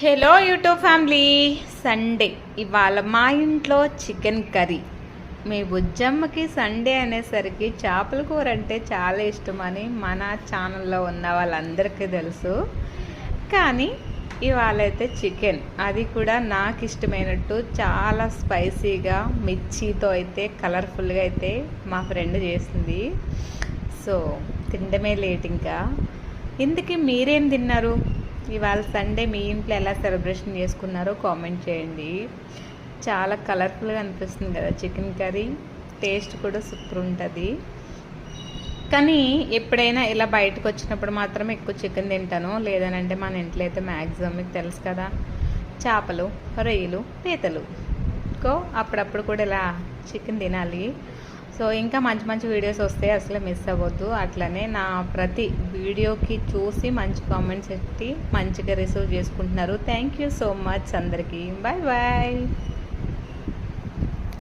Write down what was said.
Hello YouTube family. Sunday ఇవాళ మా ఇంట్లో చికెన్ కర్రీ. మీ బుజ్జమ్మకి సండే అనేసరికి చేపల కూర అంటే చాలా ఇష్టమని మన ఛానల్లో ఉన్న వాళ్ళందరికీ తెలుసు. కానీ ఇవాళ అయితే చికెన్, అది కూడా నాకు ఇష్టమైనట్టు చాలా స్పైసీగా మిర్చితో అయితే కలర్ఫుల్గా అయితే మా ఫ్రెండ్ చేసింది. సో తినడమే లేట్. ఇంకా ఇందుకే మీరేం తిన్నారు? ఇవాళ సండే మీ ఇంట్లో ఎలా సెలబ్రేషన్ చేసుకున్నారో కామెంట్ చేయండి. చాలా కలర్ఫుల్గా అనిపిస్తుంది కదా చికెన్ కర్రీ. టేస్ట్ కూడా సూపర్ ఉంటుంది. కానీ ఎప్పుడైనా ఇలా బయటకు వచ్చినప్పుడు మాత్రం ఎక్కువ చికెన్ తింటాను. లేదనంటే మన ఇంట్లో అయితే మ్యాక్సిమం మీకు తెలుసు కదా, చేపలు, రొయ్యలు, పీతలు. అప్పుడప్పుడు కూడా ఇలా చికెన్ తినాలి. సో ఇంకా మంచి మంచి వీడియోస్ వస్తే అసలు మిస్ అవ్వద్దు. అట్లనే నా ప్రతి వీడియోకి చూసి మంచి కామెంట్స్ పెట్టి మంచిగా రిసీవ్ చేసుకుంటున్నారు. థ్యాంక్ యూ సో మచ్ అందరికీ. Bye bye.